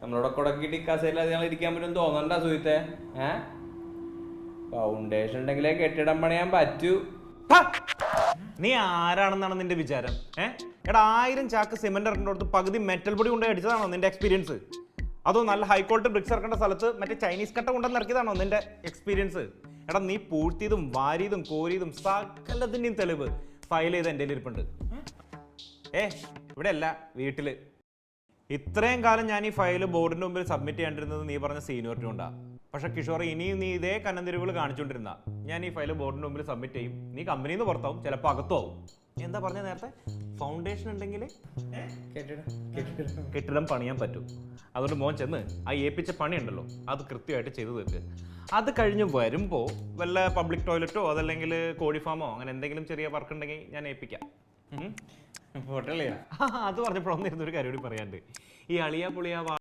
നമ്മളോട് കൊടക്കിട്ട് കസയില്ലാതെ ഞങ്ങൾ ഇരിക്കാൻ പറ്റും തോന്നണ്ട സുഹൃത്തെ. ഫൗണ്ടേഷൻ ഉണ്ടെങ്കിലേ കെട്ടിടം പണിയാൻ പറ്റൂ. നീ ആരാണെന്നാണ് നിന്റെ വിചാരം? എടാ 1000 ചാക്ക് സിമെന്റ് ഇറക്കേണ്ടടുത്ത് പകുതി മെറ്റൽ പൊടി കൊണ്ട് അടിച്ചതാണോ നിന്റെ എക്സ്പീരിയൻസ്? അതോ നല്ല ഹൈ ക്വാളിറ്റി ബ്രിക്സ് ഇറക്കേണ്ട സ്ഥലത്ത് മറ്റേ ചൈനീസ് കട്ട കൊണ്ടുവന്ന് ഇറക്കിയതാണോ നിന്റെ എക്സ്പീരിയൻസ്? എടാ നീ പൂഴ്ത്തിയതും വാരിയതും കോരിയതും സകലത്തിന്റെയും തെളിവ് ഫയൽ ചെയ്ത് എൻ്റെ ഇരിപ്പുണ്ട്. ഇവിടെ അല്ല, വീട്ടില്. ഇത്രയും കാലം ഞാൻ ഈ ഫയൽ ബോർഡിന്റെ മുമ്പിൽ സബ്മിറ്റ് ചെയ്യാണ്ടിരുന്നത് നീ പറഞ്ഞ സീനിയോറിറ്റി കൊണ്ടാണ്. പക്ഷെ കിഷോർ, ഇനിയും നീ ഇതേ കന്നന്തിരിവുകൾ കാണിച്ചുകൊണ്ടിരുന്ന ഞാൻ ഈ ഫയൽ ബോർഡിന്റെ മുമ്പിൽ സബ്മിറ്റ് ചെയ്യും. നീ കമ്പനിയിൽ നിന്ന് പുറത്താവും, ചിലപ്പോൾ അകത്താവും. എന്താ പറഞ്ഞ നേരത്തെ? ഫൗണ്ടേഷൻ ഉണ്ടെങ്കിൽ കെട്ടിടം പണിയാൻ പറ്റും. അതുകൊണ്ട് മോൻ ചെന്ന് ആ ഏൽപ്പിച്ച പണി ഉണ്ടല്ലോ അത് കൃത്യമായിട്ട് ചെയ്തു തീർക്ക്. അത് കഴിഞ്ഞ് വരുമ്പോൾ വല്ല പബ്ലിക് ടോയ്ലറ്റോ അതല്ലെങ്കിൽ കോഴി ഫാമോ അങ്ങനെ എന്തെങ്കിലും ചെറിയ വർക്ക് ഉണ്ടെങ്കിൽ ഞാൻ ഏൽപ്പിക്കാം. ഫോട്ടോ അത് പറഞ്ഞപ്പോഴൊന്നിരുന്നൊരു കാര്യം കൂടി പറയാണ്ട്. ഈ അളിയ പൊളിയ